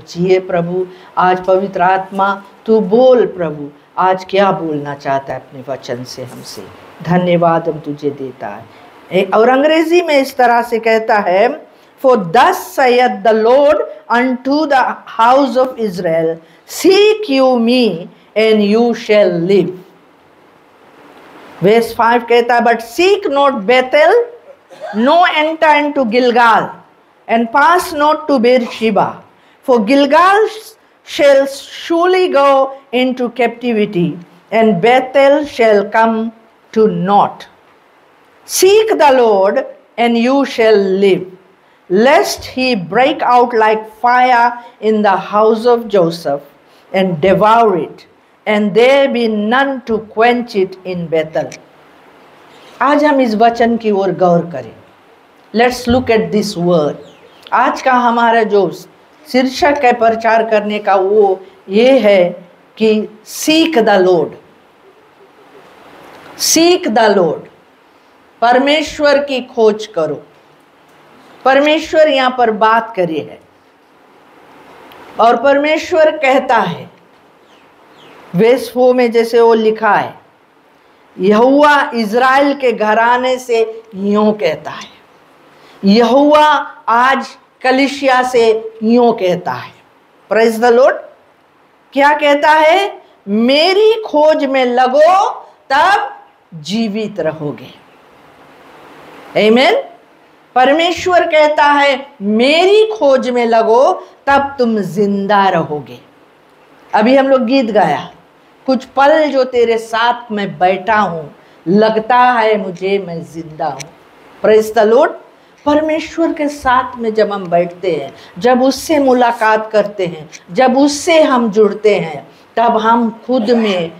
जिए प्रभु। आज पवित्र आत्मा तू बोल प्रभु, आज क्या बोलना चाहता है अपने वचन से हमसे। धन्यवाद हम तुझे देता है। और अंग्रेजी में इस तरह से कहता है, For thus saith the Lord unto the house of Israel, seek you me and you shall live. Verse 5 कहता है, But seek not Bethel, no enter into Gilgal, and pass not to Beersheba. For Gilgal shall surely go into captivity, and Bethel shall come to naught. Seek the Lord, and you shall live, lest he break out like fire in the house of Joseph, and devour it, and there be none to quench it in Bethel. आज हम इस वचन की ओर गौर करें। Let's look at this word. आज का हमारा जो शीर्षक है प्रचार करने का, वो ये है कि seek the Lord. Seek the Lord, परमेश्वर की खोज करो। परमेश्वर यहाँ पर बात करी है और परमेश्वर कहता है, वेस 4 में जैसे वो लिखा है, यहोवा इज़राइल के घराने से यूं कहता है। यहोवा आज कलीसिया से यूं कहता है। Praise the Lord. क्या कहता है? मेरी खोज में लगो तब जीवित रहोगे। आमीन। परमेश्वर कहता है मेरी खोज में लगो तब तुम जिंदा रहोगे। अभी हम लोग गीत गाया, कुछ पल जो तेरे साथ में बैठा हूं, लगता है मुझे मैं जिंदा हूं। Praise the Lord. परमेश्वर के साथ में जब हम बैठते हैं, जब उससे मुलाकात करते हैं, जब उससे हम जुड़ते हैं, तब हम खुद में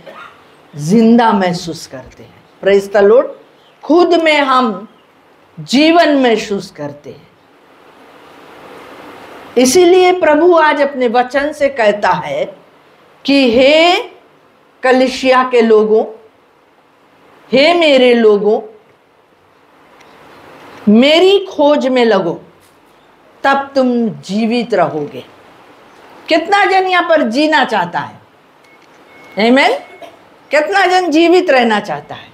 जिंदा महसूस करते हैं। Praise the Lord. खुद में हम जीवन महसूस करते हैं। इसीलिए प्रभु आज अपने वचन से कहता है कि हे कलीसिया के लोगों, हे मेरे लोगों, मेरी खोज में लगो तब तुम जीवित रहोगे। कितना जन यहां पर जीना चाहता है? आमीन। कितना जन जीवित रहना चाहता है,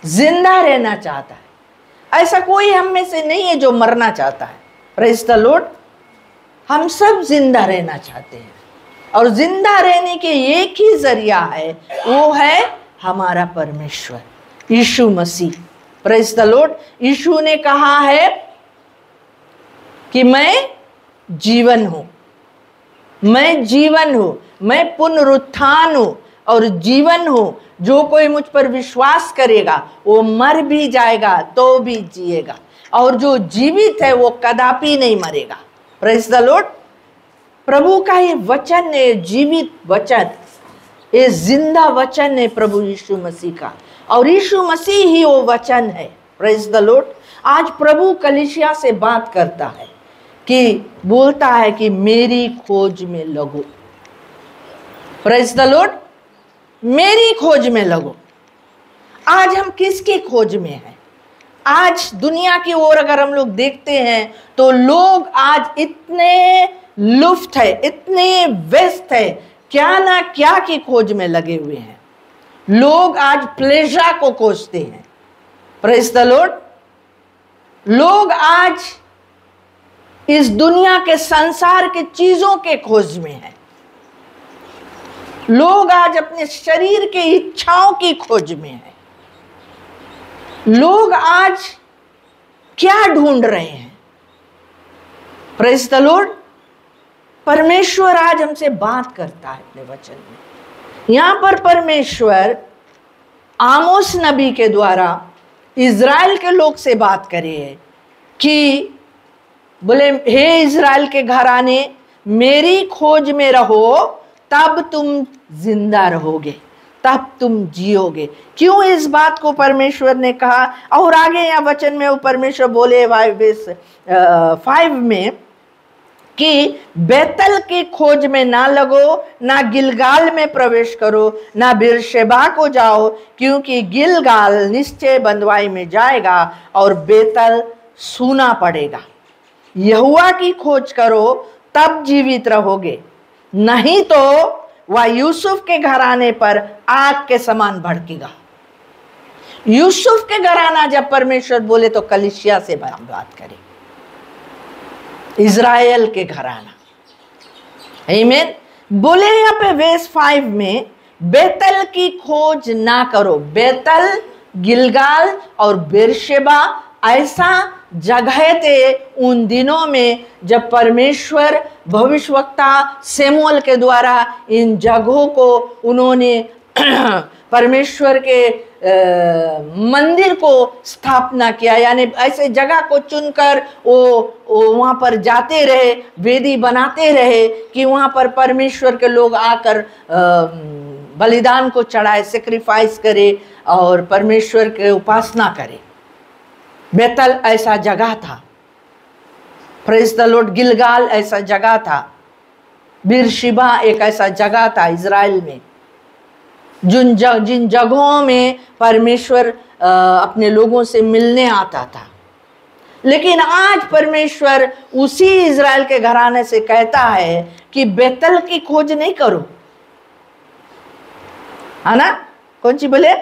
जिंदा रहना चाहता है? ऐसा कोई हम में से नहीं है जो मरना चाहता है। Praise the Lord. हम सब जिंदा रहना चाहते हैं और जिंदा रहने के एक ही जरिया है, वो है हमारा परमेश्वर Yeshu Masih. Praise the Lord. Yeshu ने कहा है कि मैं जीवन हूं, मैं जीवन हूं, मैं पुनरुत्थान हूं और जीवन हूं। जो कोई मुझ पर विश्वास करेगा वो मर भी जाएगा तो भी जिएगा, और जो जीवित है वो कदापि नहीं मरेगा। Praise the Lord. प्रभु का ये वचन है, जीवित वचन, ये जिंदा वचन है प्रभु यीशु मसीह का, और यीशु मसीह ही वो वचन है। Praise the Lord. आज प्रभु कलीसिया से बात करता है कि बोलता है कि मेरी खोज में लगो। Praise the Lord. मेरी खोज में लगो। आज हम किसकी खोज में हैं? आज दुनिया की ओर अगर हम लोग देखते हैं तो लोग आज इतने लुफ्त है, इतने व्यस्त है, क्या ना क्या की खोज में लगे हुए हैं। लोग आज प्लेजर को खोजते हैं। Praise the Lord. लोग आज इस दुनिया के संसार के चीजों के खोज में हैं। लोग आज अपने शरीर के इच्छाओं की खोज में हैं। लोग आज क्या ढूंढ रहे हैं? Praise the Lord. परमेश्वर आज हमसे बात करता है अपने वचन में। यहां पर परमेश्वर आमोस नबी के द्वारा इज़राइल के लोग से बात करे है कि बोले, हे इज़राइल के घराने, मेरी खोज में रहो तब तुम जिंदा रहोगे, तब तुम जियोगे। क्यों इस बात को परमेश्वर ने कहा? और आगे यहाँ वचन में वो परमेश्वर बोले 5 में कि बेतल की खोज में ना लगो, ना गिलगाल में प्रवेश करो, ना बिरशेबा को जाओ, क्योंकि गिलगाल निश्चय बंधुआई में जाएगा और बेतल सूना पड़ेगा। यहोवा की खोज करो तब जीवित रहोगे, नहीं तो वह यूसुफ के घराने पर आग के समान भड़केगा। यूसुफ के घराना जब परमेश्वर बोले तो कलीसिया से बात करे, इज़राइल के घराना। आमीन। बोले यहाँ पे वर्स 5 में, बेतल की खोज ना करो। बेतल, गिलगाल और बेरशेबा ऐसा जगह थे उन दिनों में जब परमेश्वर भविष्यवक्ता शमूएल के द्वारा इन जगहों को उन्होंने परमेश्वर के मंदिर को स्थापना किया, यानी ऐसे जगह को चुनकर वो वहाँ पर जाते रहे, वेदी बनाते रहे कि वहाँ पर परमेश्वर के लोग आकर बलिदान को चढ़ाए, सेक्रीफाइस करे और परमेश्वर के उपासना करे। बेतल ऐसा जगह था, प्रेज़ द लॉर्ड। गिलगाल ऐसा जगह था, बिरशिबा एक ऐसा जगह था इज़राइल में जिन जगहों में परमेश्वर अपने लोगों से मिलने आता था। लेकिन आज परमेश्वर उसी इज़राइल के घराने से कहता है कि बेतल की खोज नहीं करो, है ना? कौन सी बोले?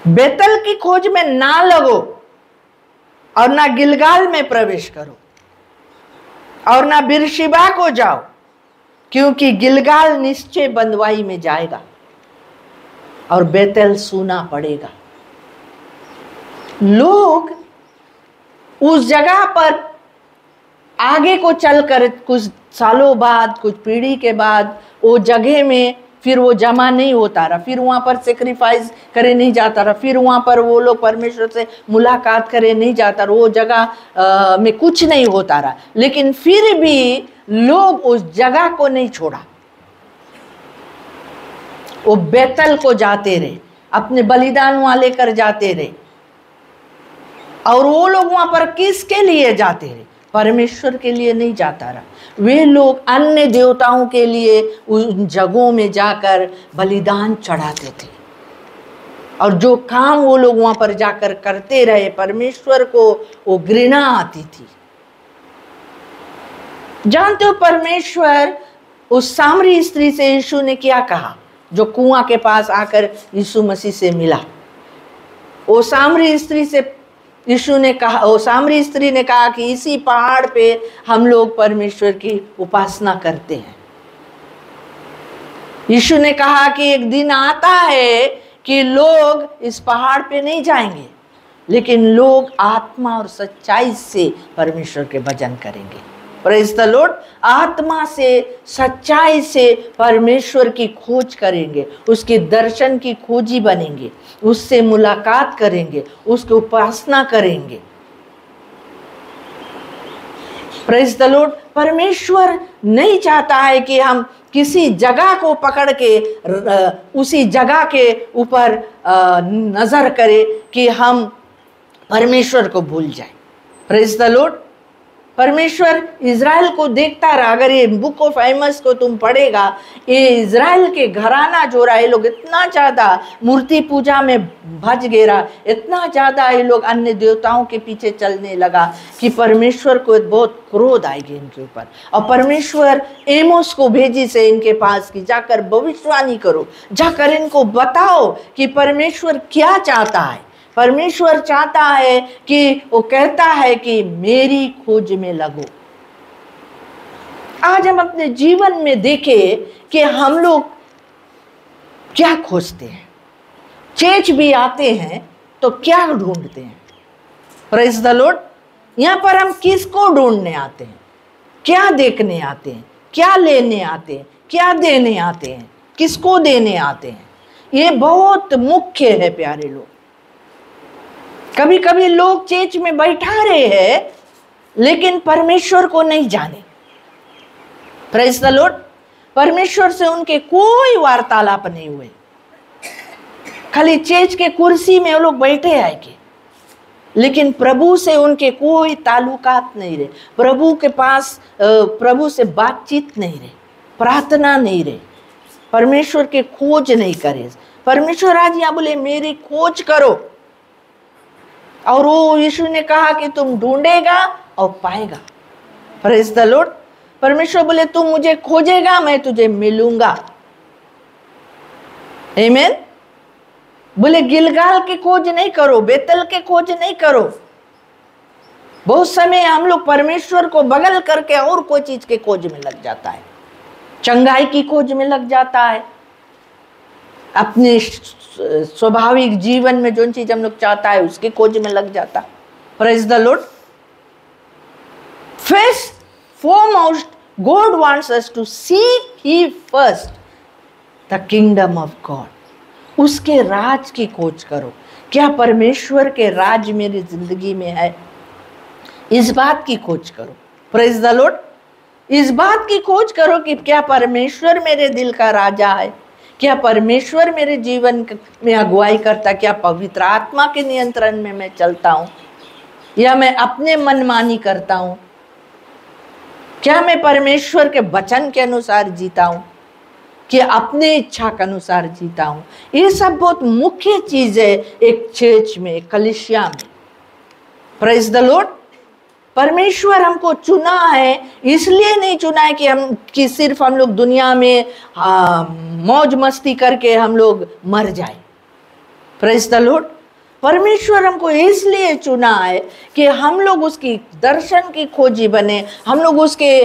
बेतल की खोज में ना लगो और ना गिलगाल में प्रवेश करो और ना बिरशिबा को जाओ, क्योंकि गिलगाल निश्चय बंदवाई में जाएगा और बेतल सूना पड़ेगा। लोग उस जगह पर आगे को चलकर कुछ सालों बाद, कुछ पीढ़ी के बाद वो जगह में फिर वो जमा नहीं होता रहा, फिर वहाँ पर सेक्रीफाइस करे नहीं जाता रहा, फिर वहाँ पर वो लोग परमेश्वर से मुलाकात करे नहीं जाता रहा, वो जगह में कुछ नहीं होता रहा। लेकिन फिर भी लोग उस जगह को नहीं छोड़ा, वो बेतल को जाते रहे, अपने बलिदान वहाँ लेकर जाते रहे। और वो लोग वहाँ पर किसके लिए जाते रहे? परमेश्वर के लिए नहीं जाता रहा। वे लोग अन्य देवताओं के लिए उन जगहों में जाकर बलिदान चढ़ाते थे, और जो काम वो लोग वहाँ पर जाकर करते रहे, परमेश्वर को वो घृणा आती थी। जानते हो परमेश्वर उस सामरी स्त्री से यीशु ने क्या कहा, जो कुआं के पास आकर यीशु मसीह से मिला? वो सामरी स्त्री से यीशु ने कहा, वो सामरी स्त्री ने कहा कि इसी पहाड़ पे हम लोग परमेश्वर की उपासना करते हैं। यीशु ने कहा कि एक दिन आता है कि लोग इस पहाड़ पे नहीं जाएंगे, लेकिन लोग आत्मा और सच्चाई से परमेश्वर के भजन करेंगे। Praise the Lord. आत्मा से, सच्चाई से परमेश्वर की खोज करेंगे, उसके दर्शन की खोजी बनेंगे, उससे मुलाकात करेंगे, उसकी उपासना करेंगे। Praise the Lord. परमेश्वर नहीं चाहता है कि हम किसी जगह को पकड़ के उसी जगह के ऊपर नजर करें कि हम परमेश्वर को भूल जाए। Praise the Lord. परमेश्वर इज़राइल को देखता रहा। अगर ये बुक ऑफ एमोस को तुम पढ़ेगा, ये इज़राइल के घराना जो रहा, ये लोग इतना ज़्यादा मूर्ति पूजा में भज गया, इतना ज़्यादा ये लोग अन्य देवताओं के पीछे चलने लगा कि परमेश्वर को बहुत क्रोध आएगी इनके ऊपर। और परमेश्वर एमोस को भेजी से इनके पास कि जाकर भविष्यवाणी करो, जाकर इनको बताओ कि परमेश्वर क्या चाहता है। परमेश्वर चाहता है कि वो कहता है कि मेरी खोज में लगो। आज हम अपने जीवन में देखें कि हम लोग क्या खोजते हैं। चेच भी आते हैं तो क्या ढूंढते हैं? Praise the Lord. यहाँ पर हम किसको ढूंढने आते हैं? क्या देखने आते हैं? क्या लेने आते हैं? क्या देने आते हैं? किसको देने आते हैं? ये बहुत मुख्य है प्यारे लोग। कभी कभी लोग चर्च में बैठा रहे हैं लेकिन परमेश्वर को नहीं जाने। Praise the Lord. परमेश्वर से उनके कोई वार्तालाप नहीं हुए, खाली चर्च के कुर्सी में वो लोग बैठे आएंगे, लेकिन प्रभु से उनके कोई ताल्लुकात नहीं रहे। प्रभु के पास प्रभु से बातचीत नहीं रहे, प्रार्थना नहीं रहे, परमेश्वर के खोज नहीं करे। परमेश्वर आज यहाँ बोले मेरी खोज करो, और वो यीशु ने कहा कि तुम ढूंढेगा और पाएगा। Praise the Lord. परमेश्वर बोले तू मुझे खोजेगा, मैं तुझे मिलूंगा। आमीन। बोले गिलगाल की खोज नहीं करो, बेतल के खोज नहीं करो। बहुत समय हम लोग परमेश्वर को बगल करके और कोई चीज के खोज में लग जाता है, चंगाई की खोज में लग जाता है, अपने स्वाभाविक जीवन में जो चीज हम लोग चाहता है उसकी खोज में लग जाता। Praise the Lord. First foremost, God wants us to seek ye first the kingdom of God. उसके राज की खोज करो। क्या परमेश्वर के राज मेरी जिंदगी में है, इस बात की खोज करो। Praise the Lord. इस बात की खोज करो कि क्या परमेश्वर मेरे दिल का राजा है, क्या परमेश्वर मेरे जीवन में अगुवाई करता, क्या पवित्र आत्मा के नियंत्रण में मैं चलता हूं या मैं अपने मनमानी करता हूं, क्या मैं परमेश्वर के वचन के अनुसार जीता हूं कि अपने इच्छा के अनुसार जीता हूं। ये सब बहुत मुख्य चीज है एक चर्च में, एक कलीसिया में। Praise the Lord. परमेश्वर हमको चुना है, इसलिए नहीं चुना है कि सिर्फ हम लोग दुनिया में मौज मस्ती करके हम लोग मर जाए। Praise the Lord. परमेश्वर हमको इसलिए चुना है कि हम लोग उसकी दर्शन की खोजी बने, हम लोग उसके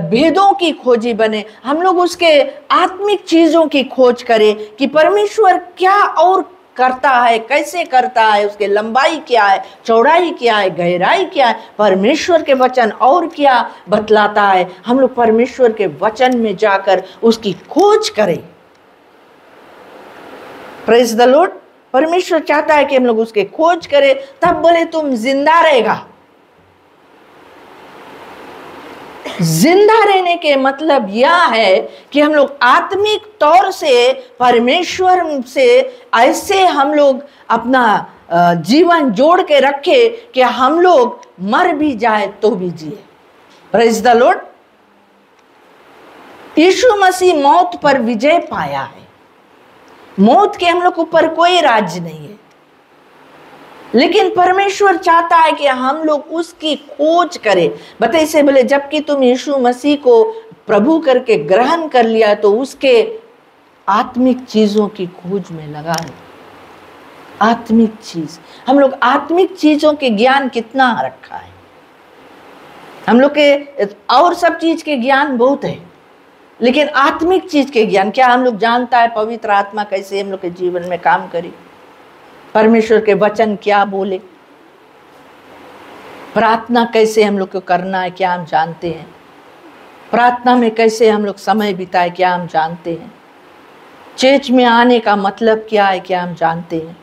भेदों की खोजी बने, हम लोग उसके आत्मिक चीजों की खोज करें कि परमेश्वर क्या और करता है, कैसे करता है, उसके लंबाई क्या है, चौड़ाई क्या है, गहराई क्या है, परमेश्वर के वचन और क्या बतलाता है। हम लोग परमेश्वर के वचन में जाकर उसकी खोज करें। Praise the Lord. परमेश्वर चाहता है कि हम लोग उसके खोज करें, तब बोले तुम जिंदा रहेगा। जिंदा रहने के मतलब यह है कि हम लोग आत्मिक तौर से परमेश्वर से ऐसे हम लोग अपना जीवन जोड़ के रखे कि हम लोग मर भी जाए तो भी जिए। Praise the Lord. Yeshu Masih मौत पर विजय पाया है, मौत के हम लोग ऊपर कोई राज नहीं है, लेकिन परमेश्वर चाहता है कि हम लोग उसकी खोज करें। बताइए से बोले जबकि तुम यीशु मसीह को प्रभु करके ग्रहण कर लिया तो उसके आत्मिक चीजों की खोज में लगा रहो। आत्मिक चीज, हम लोग आत्मिक चीजों के ज्ञान कितना रखा है। हम लोग के और सब चीज के ज्ञान बहुत है, लेकिन आत्मिक चीज के ज्ञान क्या हम लोग जानता है? पवित्र आत्मा कैसे हम लोग के जीवन में काम करे, परमेश्वर के वचन क्या बोले, प्रार्थना कैसे हम लोग को करना है क्या हम जानते हैं, प्रार्थना में कैसे हम लोग समय बिताए क्या हम जानते हैं, चर्च में आने का मतलब क्या है क्या हम जानते हैं,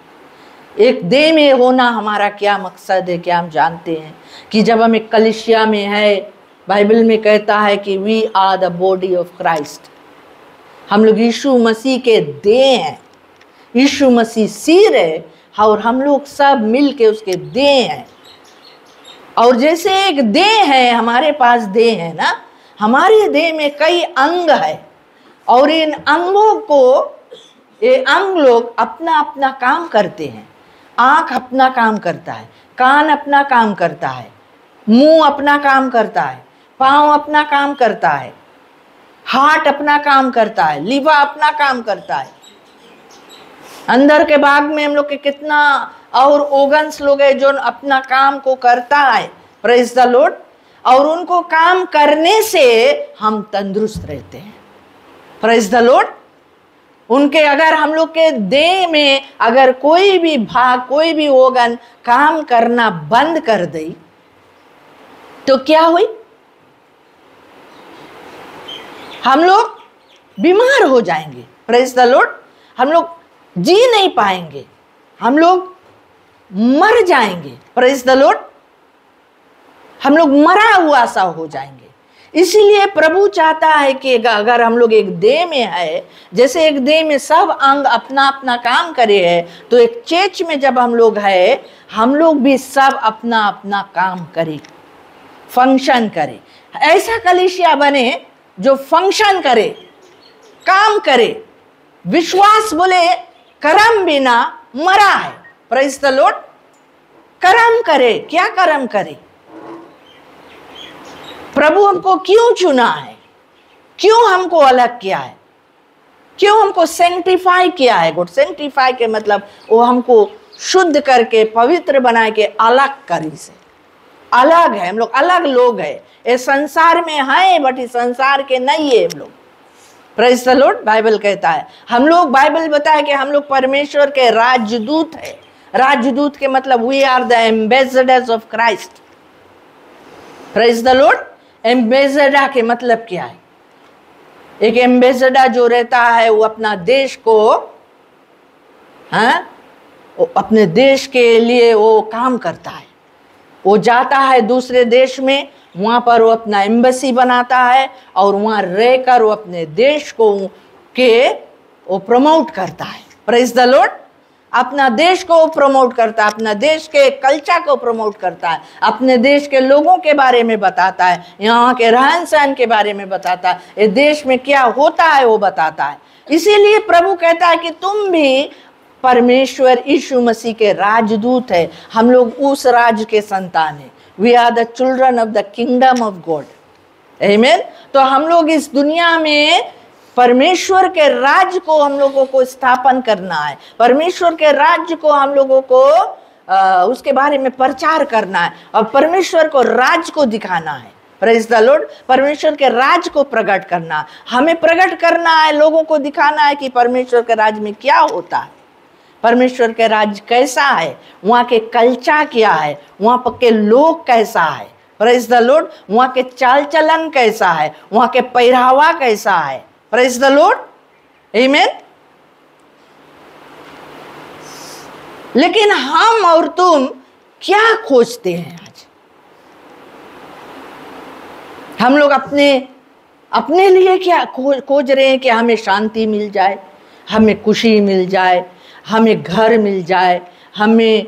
एक देह में होना हमारा क्या मकसद है क्या हम जानते हैं, कि जब हम एक कलीसिया में है, बाइबल में कहता है कि we are the body of Christ, हम लोग यीशु मसीह के देह हैं, यीशु मसीह सिर है और हम लोग सब मिल के उसके देह हैं। और जैसे एक देह है, हमारे पास देह है ना, हमारे देह में कई अंग है और इन अंगों को ये अंग लोग अपना अपना काम करते हैं। आँख अपना काम करता है, कान अपना काम करता है, मुंह अपना काम करता है, पाँव अपना काम करता है, हार्ट अपना काम करता है, लीवर अपना काम करता है। अंदर के भाग में हम लोग के कितना और ऑर्गन्स लोग हैं जो अपना काम को करता है। Praise the Lord. और उनको काम करने से हम तंदुरुस्त रहते हैं। Praise the Lord. उनके अगर हम लोग के देह में अगर कोई भी भाग, कोई भी ऑर्गन काम करना बंद कर दे तो क्या हुई? हम लोग बीमार हो जाएंगे। Praise the Lord. हम लोग जी नहीं पाएंगे, हम लोग मर जाएंगे। Praise the Lord. हम लोग मरा हुआ सा हो जाएंगे। इसीलिए प्रभु चाहता है कि अगर हम लोग एक देह में है, जैसे एक देह में सब अंग अपना अपना काम करे है, तो एक चर्च में जब हम लोग है, हम लोग भी सब अपना अपना काम करें, फंक्शन करे। ऐसा कलीसिया बने जो फंक्शन करे, काम करे। विश्वास बोले कर्म बिना मरा है। Praise the Lord. कर्म करे। क्या कर्म करे? प्रभु हमको क्यों चुना है, क्यों हमको अलग किया है, क्यों हमको सेंटिफाई किया है। गुड सेंटिफाई के मतलब वो हमको शुद्ध करके पवित्र बना के अलग करी से। अलग है, हम लोग अलग लोग हैं। इस संसार में हैं बट इस संसार के नहीं है हम लोग। Praise the Lord. बाइबल कहता है हम लोग, बाइबल बताया कि हम लोग परमेश्वर के राजदूत हैं। राजदूत के मतलब we are the ambassadors of Christ. Praise the Lord. Ambassador के मतलब क्या है? एक एम्बेसडर जो रहता है वो अपना देश को, अपने देश के लिए वो काम करता है। वो जाता है दूसरे देश में, वहाँ पर वो अपना एम्बेसी बनाता है और वहाँ रहकर वो अपने देश को वो प्रमोट करता है। Praise the Lord. अपना देश को प्रमोट करता है, अपना देश के कल्चर को प्रमोट करता है, अपने देश के लोगों के बारे में बताता है, यहाँ के रहन सहन के बारे में बताता है, इस देश में क्या होता है वो बताता है। इसीलिए प्रभु कहता है कि तुम भी परमेश्वर यीशु मसीह के राजदूत है। हम लोग उस राज के संतान हैं। We are the children of the kingdom of God. आमीन। तो हम लोग इस दुनिया में परमेश्वर के राज्य को हम लोगों को स्थापन करना है। परमेश्वर के राज्य को हम लोगों को उसके बारे में प्रचार करना है और परमेश्वर को राज्य को दिखाना है। Praise the Lord. परमेश्वर के राज्य को प्रकट करना, हमें प्रकट करना है, लोगों को दिखाना है कि परमेश्वर के राज्य में क्या होता है, परमेश्वर के राज्य कैसा है, वहाँ के कल्चर क्या है, वहाँ पर के लोग कैसा है। Praise the Lord. वहाँ के चाल चलन कैसा है, वहाँ के पहरावा कैसा है। Praise the Lord. आमीन। लेकिन हम और तुम क्या खोजते हैं आज? हम लोग अपने लिए क्या खोज रहे हैं? कि हमें शांति मिल जाए, हमें खुशी मिल जाए, हमें घर मिल जाए, हमें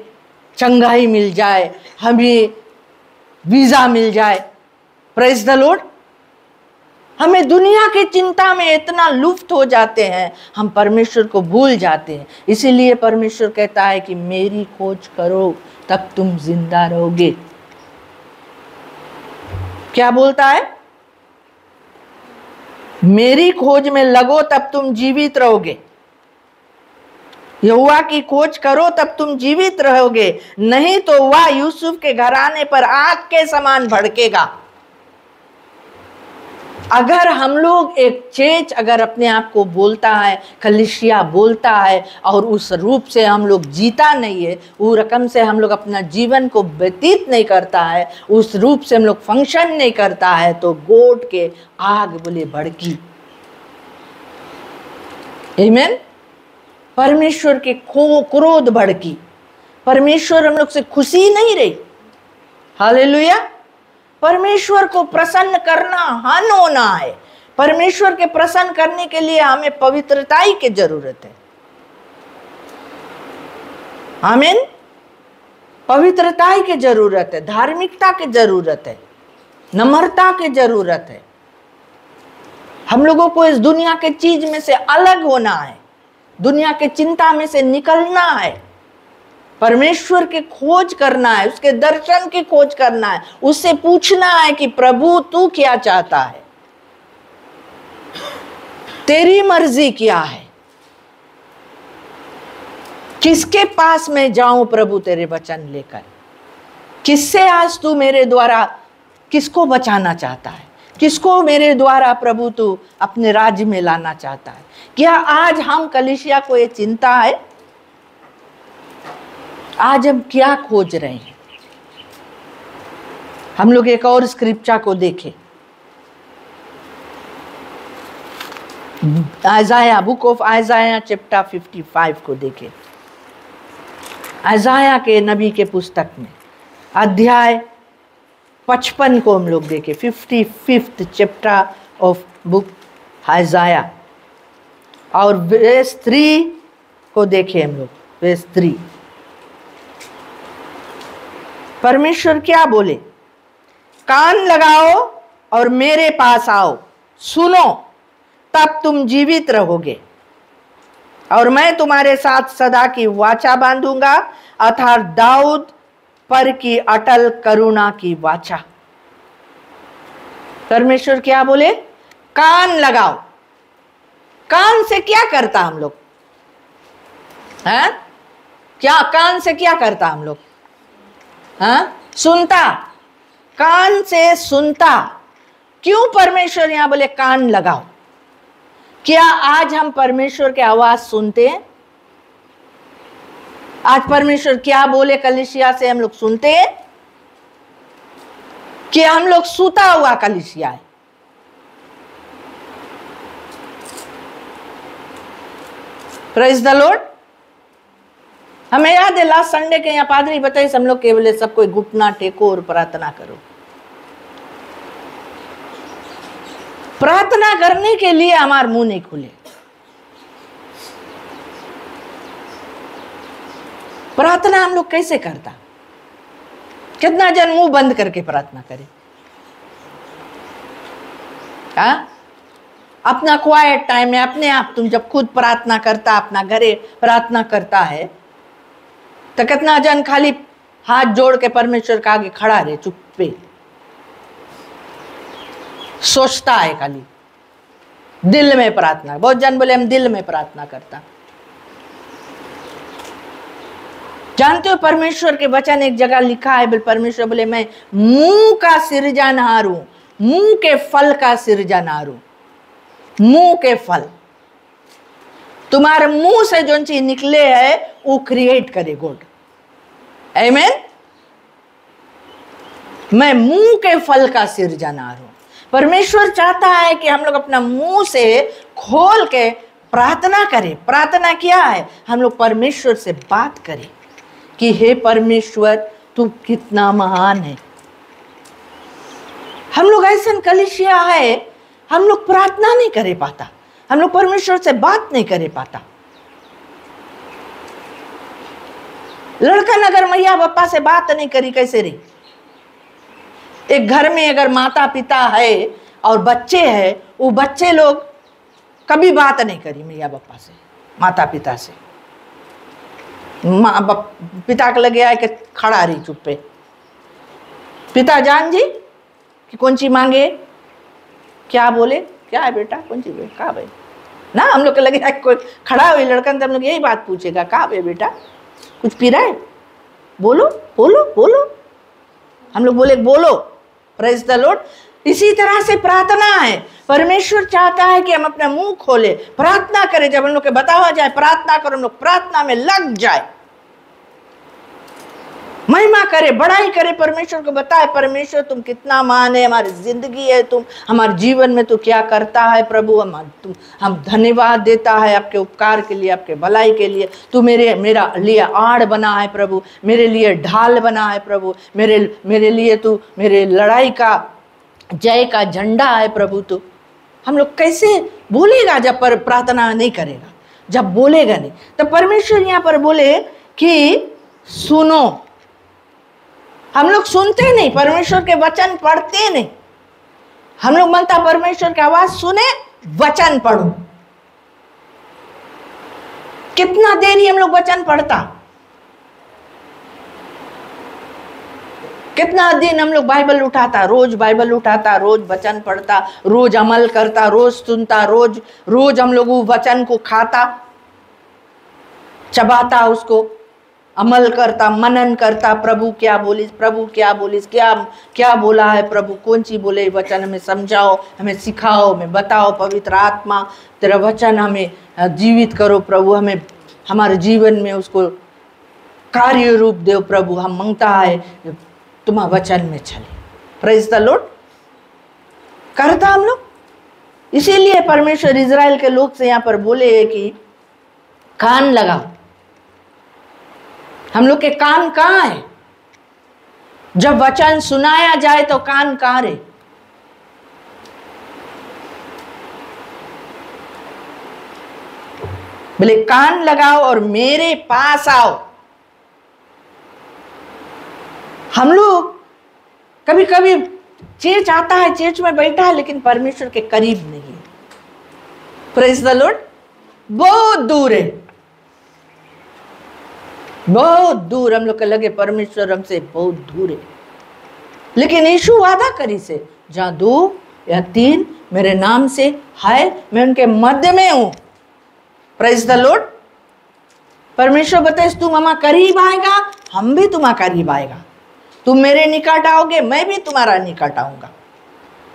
चंगाई मिल जाए, हमें वीज़ा मिल जाए। Praise the Lord. हमें दुनिया की चिंता में इतना लुप्त हो जाते हैं, हम परमेश्वर को भूल जाते हैं। इसीलिए परमेश्वर कहता है कि मेरी खोज करो तब तुम जिंदा रहोगे। क्या बोलता है? मेरी खोज में लगो तब तुम जीवित रहोगे। यहोवा की खोज करो तब तुम जीवित रहोगे, नहीं तो वह यूसुफ के घराने पर आग के समान भड़केगा। अगर हम लोग एक चीज अगर अपने आप को बोलता है, कलीसिया बोलता है और उस रूप से हम लोग जीता नहीं है, वो रकम से हम लोग अपना जीवन को व्यतीत नहीं करता है, उस रूप से हम लोग फंक्शन नहीं करता है, तो गोट के आग बोले भड़की। आमीन। परमेश्वर के क्रोध भड़की। परमेश्वर हम लोग से खुशी नहीं रही। हालेलुया। परमेश्वर को प्रसन्न करना हन होना है। परमेश्वर के प्रसन्न करने के लिए हमें पवित्रता की जरूरत है। आमीन। पवित्रता की जरूरत है, धार्मिकता की जरूरत है, नम्रता की जरूरत है। हम लोगों को इस दुनिया के चीज में से अलग होना है, दुनिया के चिंता में से निकलना है, परमेश्वर की खोज करना है, उसके दर्शन की खोज करना है, उससे पूछना है कि प्रभु तू क्या चाहता है, तेरी मर्जी क्या है, किसके पास मैं जाऊं प्रभु तेरे वचन लेकर, किससे आज तू मेरे द्वारा किसको बचाना चाहता है, किसको मेरे द्वारा प्रभु तू अपने राज्य में लाना चाहता है। क्या आज हम कलीसिया को ये चिंता है? आज हम क्या खोज रहे हैं? हम लोग एक और स्क्रिप्चर को देखें, आइजाया, बुक ऑफ आइजाया चैप्टर 55 को देखें। आइजाया के नबी के पुस्तक में अध्याय 55 को हम लोग देखें। 55th चैप्टर ऑफ बुक आइजाया और वर्स 3 को देखें हम लोग। वर्स 3 परमेश्वर क्या बोले? कान लगाओ और मेरे पास आओ, सुनो तब तुम जीवित रहोगे और मैं तुम्हारे साथ सदा की वाचा बांधूंगा, अर्थात दाऊद पर की अटल करुणा की वाचा। परमेश्वर क्या बोले? कान लगाओ। कान से क्या करता हम लोग? हैं? क्या कान से क्या करता हम लोग? हाँ, सुनता। कान से सुनता। क्यों परमेश्वर यहां बोले कान लगाओ? क्या आज हम परमेश्वर की आवाज सुनते हैं? आज परमेश्वर क्या बोले कलीसिया से हम लोग सुनते हैं? कि हम लोग सूता हुआ कलीसिया है? Praise the Lord. हमें याद है लास्ट संडे के यहाँ पादरी बताइए हम लोग केवल सब कोई घुटना टेको और प्रार्थना करो। प्रार्थना करने के लिए हमारा मुंह नहीं खुले। प्रार्थना हम लोग कैसे करता? कितना जन मुंह बंद करके प्रार्थना करे? हाँ, अपना क्वाइट टाइम में अपने आप तुम जब खुद प्रार्थना करता, अपना घरे प्रार्थना करता है, तो कितना जन खाली हाथ जोड़ के परमेश्वर के आगे खड़ा रहे चुप्पे, सोचता है खाली दिल में प्रार्थना। बहुत जन बोले हम दिल में प्रार्थना करता। जानते हो परमेश्वर के वचन एक जगह लिखा है, परमेश्वर बोले मैं मुंह का सृजनहार हूं, मुंह के फल का सृजनहार हूं। मुंह के फल, तुम्हारे मुंह से जो चीज निकले है वो क्रिएट करे गॉड। आमीन। मैं मुंह के फल का सृजनहार हूं। परमेश्वर चाहता है कि हम लोग अपना मुंह से खोल के प्रार्थना करें। प्रार्थना क्या है? हम लोग परमेश्वर से बात करें कि हे परमेश्वर तू कितना महान है। हम लोग ऐसा कलीसिया है, हम लोग प्रार्थना नहीं करे पाता, हम लोग परमेश्वर से बात नहीं करे पाता। लड़का अगर मैया पापा से बात नहीं करी कैसे रही? एक घर में अगर माता पिता है और बच्चे हैं, वो बच्चे लोग कभी बात नहीं करी मैया पापा से, माता पिता से। माँ बाप पिता को लगे आए कि खड़ा रही चुप्पे। पिता जान जी कि कौन सी मांगे, क्या बोले, क्या है बेटा, कौन सी बेटा, कहा भाई ना। हम लोग को लगे कोई खड़ा हुई लड़का तो हम लोग यही बात पूछेगा, कहा भाई बेटा कुछ पी रहा है, बोलो बोलो बोलो। हम लोग बोले बोलो। Praise the Lord. इसी तरह से प्रार्थना है। परमेश्वर चाहता है कि हम अपना मुंह खोले, प्रार्थना करें। जब हम लोग के बताया जाए प्रार्थना करो, हम लोग प्रार्थना में लग जाए, महिमा करे, बड़ाई करे, परमेश्वर को बताए परमेश्वर तुम कितना महान है, हमारी जिंदगी है, तुम हमारे जीवन में तो क्या करता है प्रभु। हम धन्यवाद देता है आपके उपकार के लिए, आपके भलाई के लिए। तू मेरा लिए आड़ बना है प्रभु, मेरे लिए ढाल बना है प्रभु, मेरे लिए तू मेरे लड़ाई का जय का झंडा है प्रभु। तू हम लोग कैसे बोलेगा जब पर प्रार्थना नहीं करेगा, जब बोलेगा नहीं। तो परमेश्वर यहाँ पर बोले कि सुनो। हम लोग सुनते नहीं, परमेश्वर के वचन पढ़ते नहीं। हम लोग मनता परमेश्वर की आवाज सुने, वचन पढ़ो। कितना देर ही हम लोग वचन पढ़ता, कितना दिन हम लोग बाइबल उठाता, रोज बाइबल उठाता, रोज वचन पढ़ता, रोज अमल करता, रोज सुनता, रोज हम लोग वचन को खाता, चबाता, उसको अमल करता, मनन करता। प्रभु क्या बोलिस, प्रभु क्या बोलिस, क्या बोला है प्रभु, कौन सी बोले वचन, हमें समझाओ, हमें सिखाओ, हमें बताओ। पवित्र आत्मा तेरा वचन हमें जीवित करो प्रभु, हमें हमारे जीवन में उसको कार्य रूप दो प्रभु। हम मांगता है तुम्हारे वचन में चले। Praise the Lord. करता हम लोग। इसीलिए परमेश्वर इजराइल के लोग से यहाँ पर बोले है कि कान लगाओ। हम लोग के कान कहाँ है? जब वचन सुनाया जाए तो कान कहाँ रहे? बोले कान लगाओ और मेरे पास आओ। हम लोग कभी कभी चर्च आता है, चर्च में बैठा है, लेकिन परमेश्वर के करीब नहीं है। Praise the Lord. बहुत दूर है, बहुत दूर। हम लोग के लगे परमेश्वर हमसे बहुत दूर है, लेकिन यीशु वादा करी से जहां दो या 3 मेरे नाम से है, मैं उनके मध्य में हूं। Praise the Lord. परमेश्वर बताए तुम हमारा करीब आएगा, हम भी तुम्हारा करीब आएगा। तुम मेरे निकट आओगे, मैं भी तुम्हारा निकट आऊंगा।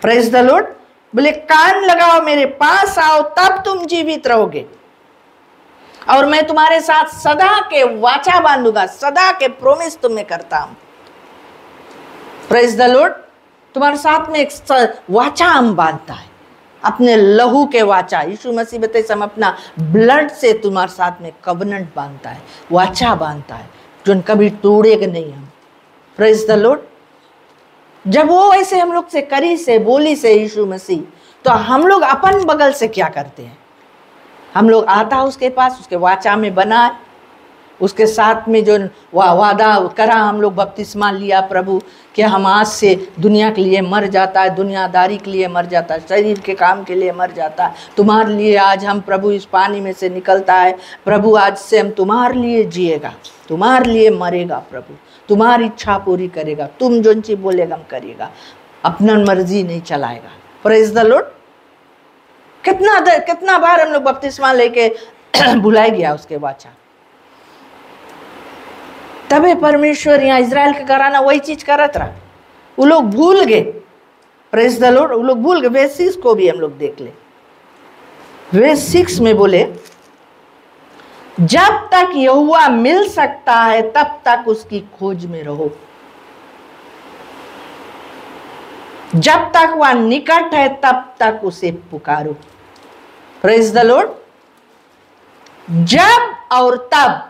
Praise the Lord. बोले कान लगाओ, मेरे पास आओ, तब तुम जीवित रहोगे, और मैं तुम्हारे साथ सदा के वाचा बांधूंगा। सदा के प्रोमिस तुम्हें करता हूं। Praise the Lord. तुम्हारे साथ में एक वाचा हम बांधता है, अपने लहू के वाचा। यीशु मसीह बताइए हम अपना ब्लड से तुम्हारे साथ में कवनेंट बांधता है, वाचा बांधता है, जो कभी तोड़ेगा नहीं हम। Praise the Lord. जब वो ऐसे हम लोग से करी से बोली से यीशु मसीह, तो हम लोग अपन बगल से क्या करते हैं? हम लोग आता उसके पास, उसके वाचा में बना, उसके साथ में जो वादा करा, हम लोग बपतिस्मा लिया प्रभु कि हम आज से दुनिया के लिए मर जाता है, दुनियादारी के लिए मर जाता है, शरीर के काम के लिए मर जाता है। तुम्हारे लिए आज हम प्रभु इस पानी में से निकलता है प्रभु, आज से हम तुम्हारे लिए जिएगा, तुम्हारे लिए मरेगा प्रभु, तुम्हारी इच्छा पूरी करेगा, तुम जो चीज बोलेगा हम करेगा, अपना मर्जी नहीं चलाएगा। Praise the Lord. कितना बार हम लोग बपतिस्मा लेके भुलाए गया उसके वाचा। तबे परमेश्वर यहाँ इजराइल का घराना वही चीज करत रहा, वो लोग भूल गए। Praise the Lord. वो लोग भूल गए। वर्स 6 को भी हम लोग देख ले। वर्स 6 में बोले जब तक यहोवा मिल सकता है तब तक उसकी खोज में रहो, जब तक वह निकट है तब तक उसे पुकारो। Praise the Lord. जब और तब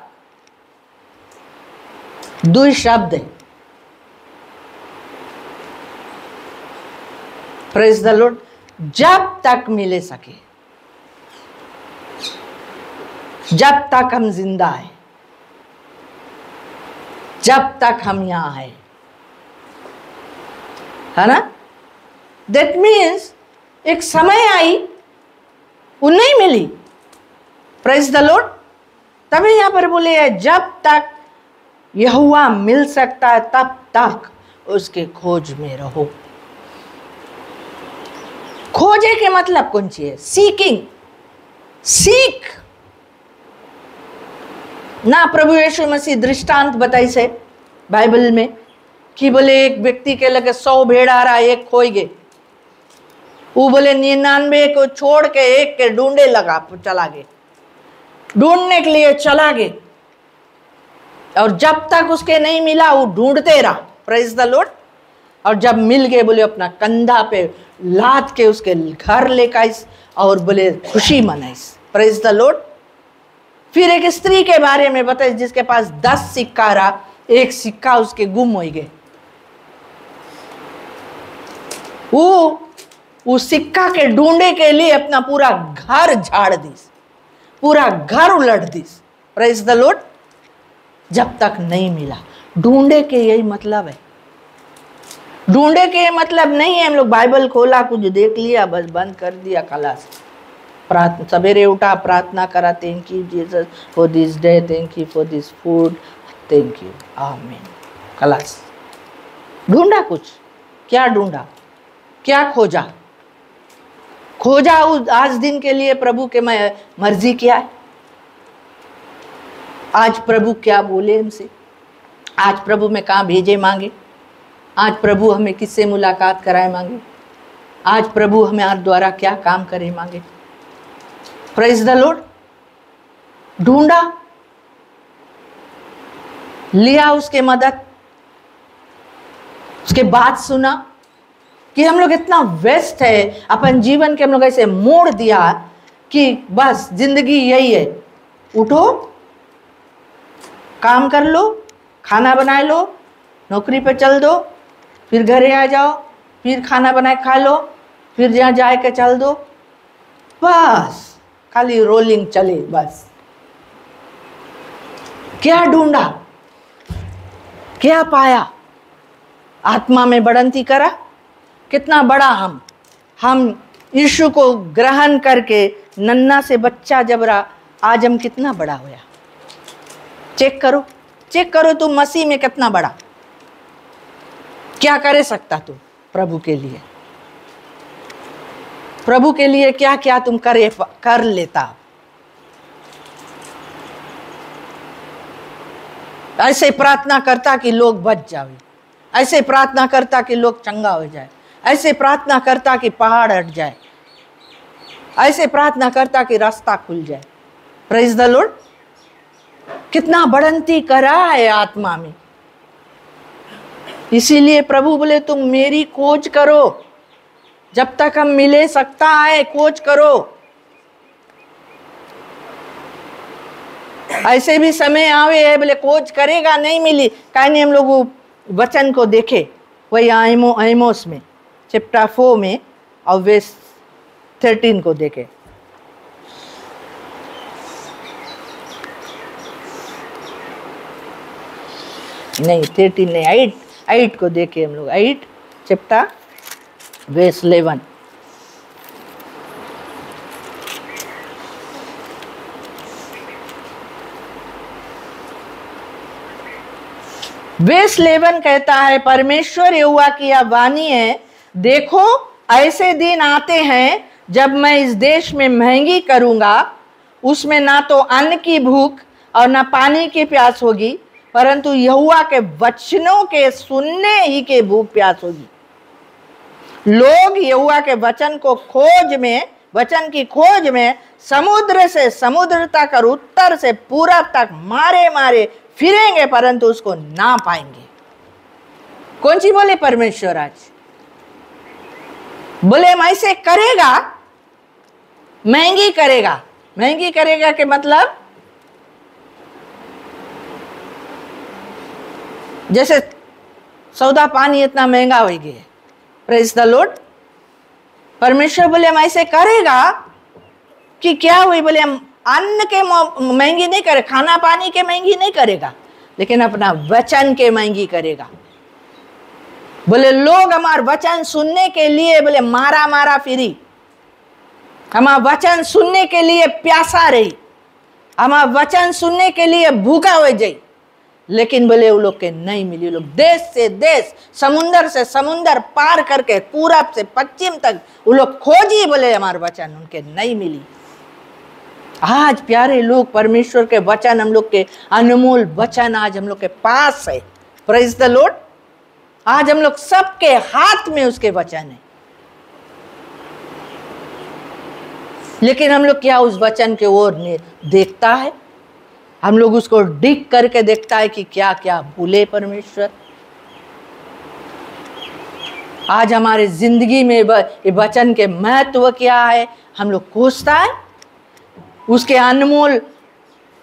2 शब्द है। Praise the Lord. जब तक मिले सके, जब तक हम जिंदा है, जब तक हम यहां है ना। दैट मीन्स एक समय आई, वो नहीं मिली। Praise the Lord. तभी यहां पर बोले है जब तक यहोवा मिल सकता है तब तक उसके खोज में रहो। खोजे के मतलब कौन सी है? सीकिंग, सीख ना। प्रभु यीशु मसीह दृष्टांत बताई से बाइबल में कि बोले एक व्यक्ति के लगे 100 भेड़ आ रहा, एक खोई गए। वो बोले 99 को छोड़ के एक के ढूंढे लगा, चला गए, ढूंढने के लिए चला गए, और जब तक उसके नहीं मिला वो ढूंढते रहा। Praise the Lord. और जब मिल गए बोले अपना कंधा पे लाद के उसके घर लेकर आइस और बोले खुशी मनाइस। Praise the Lord. फिर एक स्त्री के बारे में बताइए जिसके पास 10 सिक्का रहा, एक सिक्का उसके गुम हो गए। वो सिक्का के ढूंढे के लिए अपना पूरा घर झाड़ दीस, पूरा घर उलट दीस। Praise the Lord. जब तक नहीं मिला। ढूंढे के यही मतलब है। ढूंढे के मतलब नहीं है हम लोग बाइबल खोला, कुछ देख लिया, बस बंद कर दिया, खलास। प्रार्थना, सवेरे उठा, प्रार्थना करा, thank you Jesus for this day, thank you for this food, thank you, आमीन, खलास। ढूंढा कुछ? क्या ढूंढा? क्या खोजा? खोजा उस आज दिन के लिए प्रभु के मर्जी क्या है। आज प्रभु क्या बोले हमसे, आज प्रभु में कहाँ भेजे मांगे, आज प्रभु हमें किससे मुलाकात कराए मांगे, आज प्रभु हमारे द्वारा क्या काम करे मांगे। Praise the Lord. ढूंढा, लिया उसके मदद, उसके बाद सुना कि हम लोग इतना व्यस्त है अपन जीवन के, हम लोग ऐसे मोड़ दिया कि बस जिंदगी यही है, उठो, काम कर लो, खाना बना लो, नौकरी पे चल दो, फिर घरे आ जाओ, फिर खाना बनाए खा लो, फिर जहाँ जाए के चल दो, बस खाली रोलिंग चले बस। क्या ढूंढा, क्या पाया? आत्मा में बढ़ंती करा। कितना बड़ा हम यीशु को ग्रहण करके नन्ना से बच्चा जब रहा, आज हम कितना बड़ा होया। चेक करो तुम मसीह में कितना बड़ा, क्या करे सकता तू प्रभु के लिए। प्रभु के लिए क्या क्या तुम कर लेता। ऐसे प्रार्थना करता कि लोग बच जावे, ऐसे प्रार्थना करता कि लोग चंगा हो जाए, ऐसे प्रार्थना करता कि पहाड़ हट जाए, ऐसे प्रार्थना करता कि रास्ता खुल जाए। Praise the Lord. कितना बढ़ंती करा है आत्मा में। इसीलिए प्रभु बोले तुम मेरी खोज करो, जब तक हम मिले सकता है खोज करो। ऐसे भी समय आवे है बोले खोज करेगा नहीं मिली, काहे नहीं हम लोग वचन को देखे। वही आमोस में चैप्टर 4 में और वर्स 13 को देखे। नहीं 13 नहीं, 8 को देखे हम लोग। 8 चैप्टर वर्स 11। वर्स 11 कहता है, परमेश्वर यहोवा की यह वाणी है, देखो ऐसे दिन आते हैं जब मैं इस देश में महंगी करूंगा, उसमें ना तो अन्न की भूख और ना पानी की प्यास होगी, परंतु यहोवा के वचनों के सुनने ही के भूख प्यास होगी। लोग यहोवा के वचन को खोज में, वचन की खोज में समुद्र से समुद्र तक और उत्तर से पूरब तक मारे मारे फिरेंगे, परंतु उसको ना पाएंगे। कौन सी बोले परमेश्वर आज? बोले हम ऐसे करेगा, महंगी करेगा। महंगी करेगा के मतलब जैसे सौदा पानी इतना महंगा हो गया। Praise the Lord. परमेश्वर बोले हम ऐसे करेगा कि क्या हुई, बोले हम अन्न के महंगी नहीं करे, खाना पानी के महंगी नहीं करेगा, लेकिन अपना वचन के महंगी करेगा। बोले लोग हमार वचन सुनने के लिए बोले मारा मारा फिरी, हमार वचन सुनने के लिए प्यासा रही, हमार वचन सुनने के लिए भूखा हो जाई, लेकिन बोले वो लोग के नहीं मिली। लोग देश से देश, समुंदर से समुंदर पार करके पूरब से पश्चिम तक वो लोग खोजी, बोले हमारे वचन उनके नहीं मिली। आज प्यारे लोग, परमेश्वर के वचन, हम लोग के अनमोल वचन आज हम लोग के पास है। Praise the Lord. आज हम लोग सबके हाथ में उसके वचन है, लेकिन हम लोग क्या उस वचन के ओर देखता है? हम लोग उसको डिग करके देखता है कि क्या क्या भूले परमेश्वर। आज हमारे जिंदगी में वचन के महत्व क्या है हम लोग खोजता है, उसके अनमोल,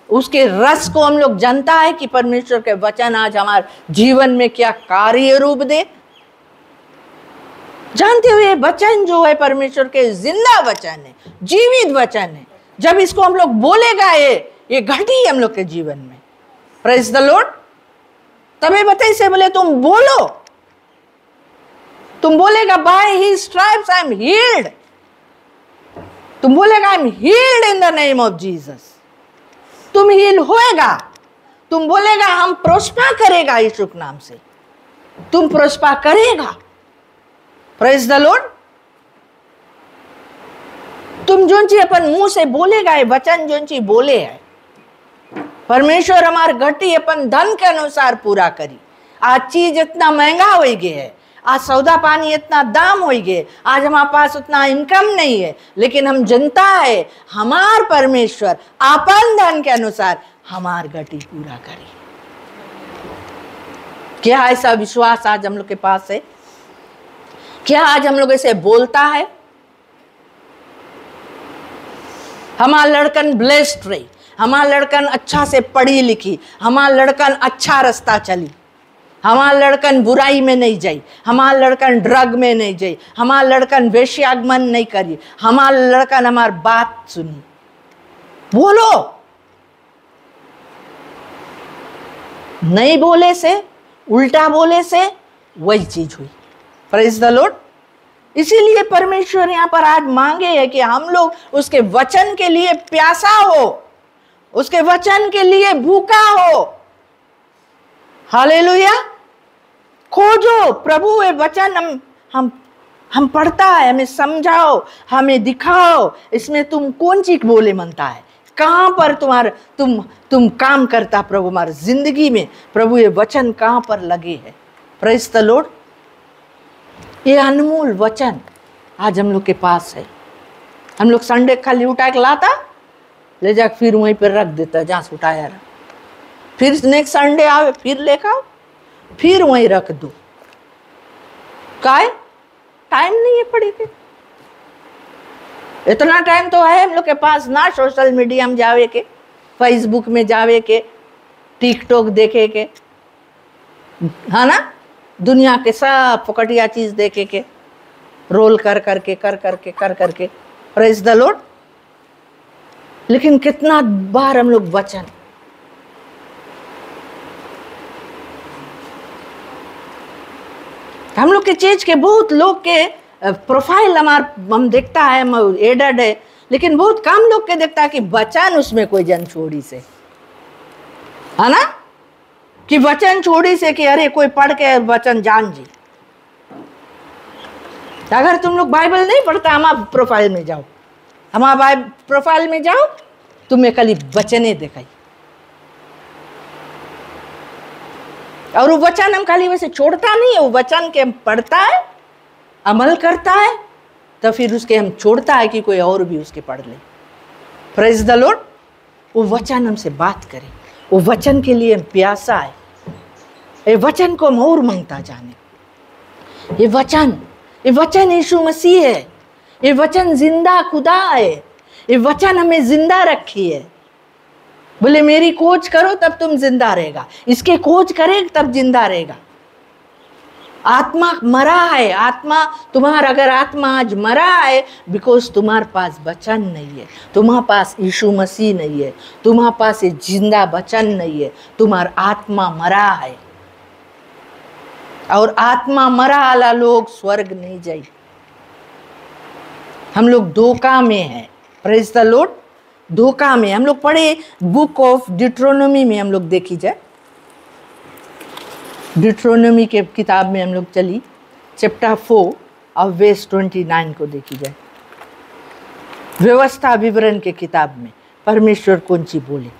उसके रस को हम लोग जानता है कि परमेश्वर के वचन आज हमारे जीवन में क्या कार्य रूप दे। जानते हुए वचन जो है परमेश्वर के जिंदा वचन है, जीवित वचन है। जब इसको हम लोग बोलेगा ये घटी हम लोग के जीवन में। Praise the Lord. तभी बताइए से बोले तुम बोलो, तुम बोलेगा by his stripes I am heeled, तुम बोलेगा I am heeled in the name of Jesus, तुम हील होएगा। तुम बोलेगा हम प्रोस्पर करेगा यीशु के नाम से, तुम प्रोस्पर करेगा। Praise the Lord. तुम जो चीज अपन मुंह से बोलेगा, ये वचन जो चीज बोले है परमेश्वर हमार घटी अपन धन के अनुसार पूरा करी। आज चीज इतना महंगा हो गया है, आज सौदा पानी इतना दाम हो गए, आज हमारे पास उतना इनकम नहीं है, लेकिन हम जनता है हमार परमेश्वर अपन धन के अनुसार हमार घटी पूरा करी। क्या ऐसा विश्वास आज हम लोग के पास है? क्या आज हम लोग ऐसे बोलता है? हमार लड़कन ब्लेस्ड रही, हमार लड़कन अच्छा से पढ़ी लिखी, हमार लड़कन अच्छा रास्ता चली, हमार लड़कन बुराई में नहीं जाई, हमार लड़कन ड्रग में नहीं जाई, हमार लड़कन वेश्यागमन नहीं करी, हमार लड़कन हमार बात सुनी। बोलो। नहीं बोले से, उल्टा बोले से वही चीज हुई। Praise the Lord. इसीलिए परमेश्वर यहाँ पर आज मांगे है कि हम लोग उसके वचन के लिए प्यासा हो, उसके वचन के लिए भूखा हो। हालेलुया। खोजो प्रभु ये वचन, हम हम पढ़ता है, हमें समझाओ, हमें दिखाओ, इसमें तुम कौन सी बोले मनता है, कहाँ पर तुम्हारा तुम काम करता प्रभु हमारी जिंदगी में। प्रभु ये वचन कहाँ पर लगे है। Praise the Lord. ये अनमोल वचन आज हम लोग के पास है। हम लोग संडे खाली उठा के लाता, ले जा फिर वहीं पर रख देता जहाँ से उठाया रहा, फिर नेक्स्ट संडे आवे फिर लेकर आओ, फिर वहीं रख दो। काय टाइम नहीं है पढ़े के। इतना टाइम तो है हम लोग के पास ना सोशल मीडिया में जावे के, फेसबुक में जावे के, टिकटॉक देखे के, है ना, दुनिया के सब फकटिया चीज देखे के, रोल कर करके प्रेज़ द लॉर्ड। लेकिन कितना बार हम लोग वचन, हम लोग के चर्च के बहुत लोग के प्रोफाइल हम देखता है, हम एडेड है, लेकिन बहुत कम लोग के देखता है कि वचन उसमें कोई जन छोड़ी से, है ना, कि वचन छोड़ी से कि अरे कोई पढ़ के वचन जान जी। अगर तुम लोग बाइबल नहीं पढ़ता, हमारे प्रोफाइल में जाओ, हमारे प्रोफाइल में जाओ, तुम्हें खाली वचने दिखाई। और वो वचन हम खाली वैसे छोड़ता नहीं है, वो वचन के हम पढ़ता है, अमल करता है, तो फिर उसके हम छोड़ता है कि कोई और भी उसके पढ़ ले। Praise the Lord. वो वचन हमसे बात करे, वो वचन के लिए हम प्यासा है, ये वचन को हम और मांगता जाने। ये वचन यीशु मसीह है, ये वचन जिंदा खुदा है, ये वचन हमें जिंदा रखी है। बोले मेरी खोज करो तब तुम जिंदा रहेगा, इसके खोज करे तब जिंदा रहेगा। आत्मा मरा है, आत्मा तुम्हारा, अगर आत्मा आज मरा है बिकॉज तुम्हारे पास वचन नहीं है, तुम्हारे पास यीशु मसीह नहीं है, तुम्हारे पास ये जिंदा वचन नहीं है, तुम्हारा आत्मा मरा है। और आत्मा मरा वाला लोग स्वर्ग नहीं जाए। हम लोग धोखा में है। Praise the Lord. धोखा में हम लोग पढ़े बुक ऑफ डिट्रोनोमी में, हम लोग देखी जाए, डिट्रोनोमी के किताब में हम लोग चली, चैप्टर 4 और वर्स 29 को देखी जाए। व्यवस्था विवरण के किताब में परमेश्वर कौन सी बोले।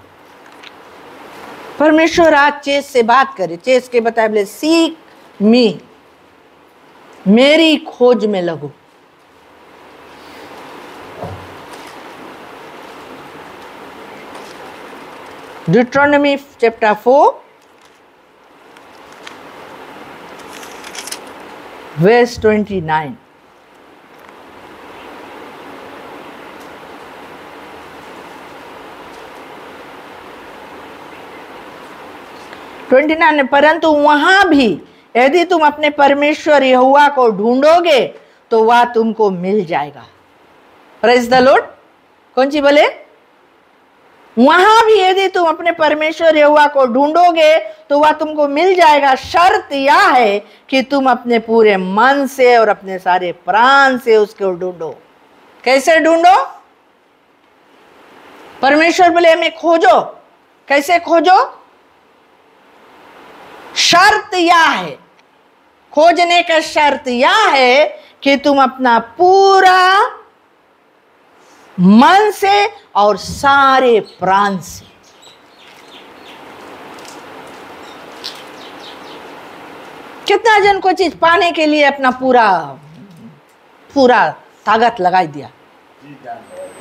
परमेश्वर आज चेस से बात करे, चेस के बताए बोले सीख मी, मेरी खोज में लगो। डिट्रोनोमी चैप्टर 4 वर्स 29। परंतु वहां भी यदि तुम अपने परमेश्वर यहोवा को ढूंढोगे तो वह तुमको मिल जाएगा। Praise the Lord. कौन सी बोले? वहां भी यदि तुम अपने परमेश्वर यहोवा को ढूंढोगे तो वह तुमको मिल जाएगा। शर्त यह है कि तुम अपने पूरे मन से और अपने सारे प्राण से उसको ढूंढो। कैसे ढूंढो? परमेश्वर बोले हमें खोजो। कैसे खोजो? शर्त यह है, खोजने का शर्त यह है कि तुम अपना पूरा मन से और सारे प्राण से। कितना जन को चीज पाने के लिए अपना पूरा ताकत लगाई दिया,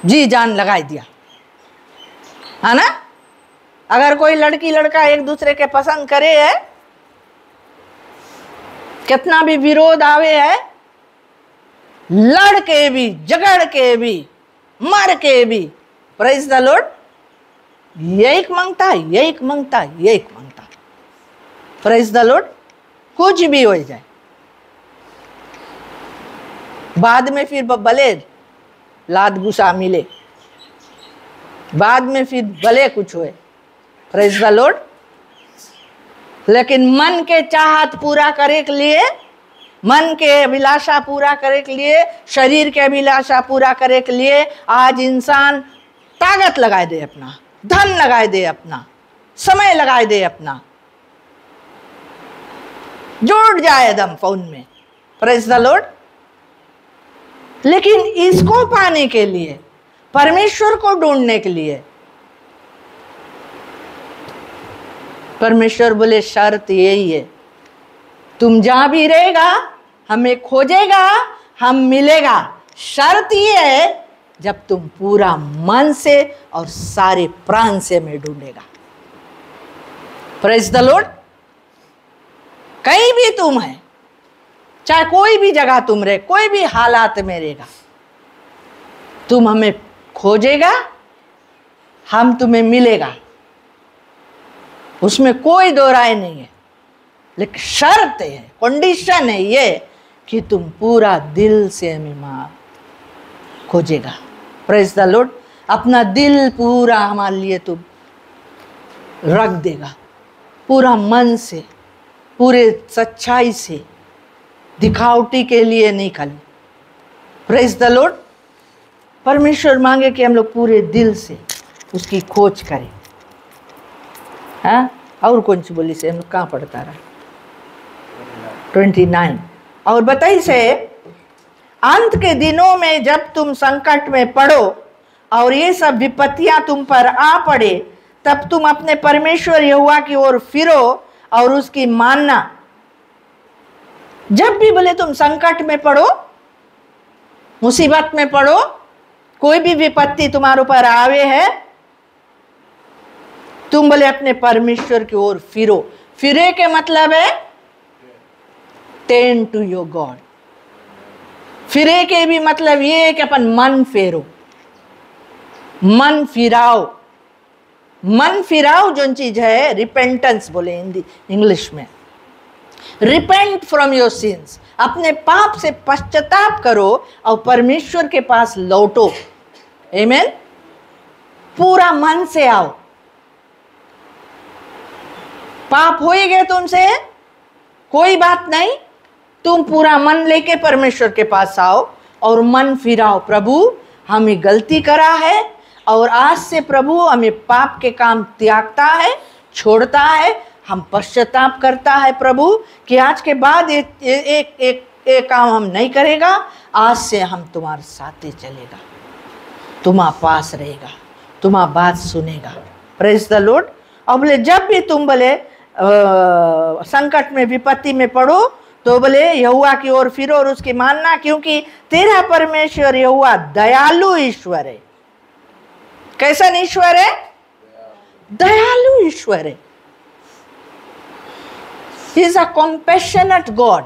जी जान लगाई दिया, है ना। अगर कोई लड़की लड़का एक दूसरे के पसंद करे है, कितना भी विरोध आवे है, लड़ के भी, झगड़ के भी, मर के भी, प्रेज़ द लॉर्ड, यही मांगता, प्रेज़ द लॉर्ड। कुछ भी हो जाए, बाद में फिर भले लाद गुस्सा मिले, बाद में फिर भले कुछ होए, प्रेज़ द लॉर्ड। लेकिन मन के चाहत पूरा करे के लिए, मन के अभिलाषा पूरा करे के लिए, शरीर के अभिलाषा पूरा करे के लिए आज इंसान ताकत लगाए दे, अपना धन लगाए दे, अपना समय लगाए दे, अपना जुड़ जाए एकदम फोन में, प्रेज़ द लॉर्ड। लेकिन इसको पाने के लिए, परमेश्वर को ढूंढने के लिए, परमेश्वर बोले शर्त यही है, तुम जहां भी रहेगा हमें खोजेगा, हम मिलेगा। शर्त ये है जब तुम पूरा मन से और सारे प्राण से हमें ढूंढेगा। Praise the Lord. कहीं भी तुम है, चाहे कोई भी जगह तुम रहे, कोई भी हालात में रहेगा, तुम हमें खोजेगा, हम तुम्हें मिलेगा, उसमें कोई दो राय नहीं है। लेकिन शर्त है, कंडीशन है ये कि तुम पूरा दिल से हमें खोजेगा। Praise the Lord. अपना दिल पूरा हमारे लिए तुम रख देगा, पूरा मन से, पूरे सच्चाई से, दिखावटी के लिए नहीं खाली। Praise the Lord. परमेश्वर मांगे कि हम लोग पूरे दिल से उसकी खोज करें। हाँ, और कौन सी बोली से हम लोग कहाँ पढ़ता रहा? 29। और बताइए से, अंत के दिनों में जब तुम संकट में पड़ो और ये सब विपत्तियां तुम पर आ पड़े, तब तुम अपने परमेश्वर यहोवा की ओर फिरो और उसकी मानना। जब भी बोले तुम संकट में पड़ो, मुसीबत में पड़ो, कोई भी विपत्ति तुम्हारे ऊपर आवे है, तुम बोले अपने परमेश्वर की ओर फिरो। फिरे के मतलब है टेन टू योर गॉड। फिरे के भी मतलब ये है कि अपन मन फेरो, मन फिराओ। मन फिराओ जो चीज है, रिपेंटेंस बोले हिंदी इंग्लिश में। रिपेंट फ्रॉम योर सिंस, अपने पाप से पश्चाताप करो और परमेश्वर के पास लौटो। आमीन। पूरा मन से आओ। पाप हो ही गए तुमसे, कोई बात नहीं, तुम पूरा मन लेके परमेश्वर के पास आओ और मन फिराओ। प्रभु हमें गलती करा है और आज से प्रभु हमें पाप के काम त्यागता है, छोड़ता है, हम पश्चाताप करता है प्रभु कि आज के बाद एक काम हम नहीं करेगा। आज से हम तुम्हारे साथ ही चलेगा, तुम्हारे पास रहेगा, तुम्हारी बात सुनेगा। Praise the Lord. और बोले जब भी तुम बोले संकट में, विपत्ति में पड़ो, तो बोले यहोवा की ओर फिरो और उसकी मानना, क्योंकि तेरा परमेश्वर यहोवा दयालु ईश्वर है। कैसा ईश्वर है? दयालु ईश्वर है। He is a compassionate God।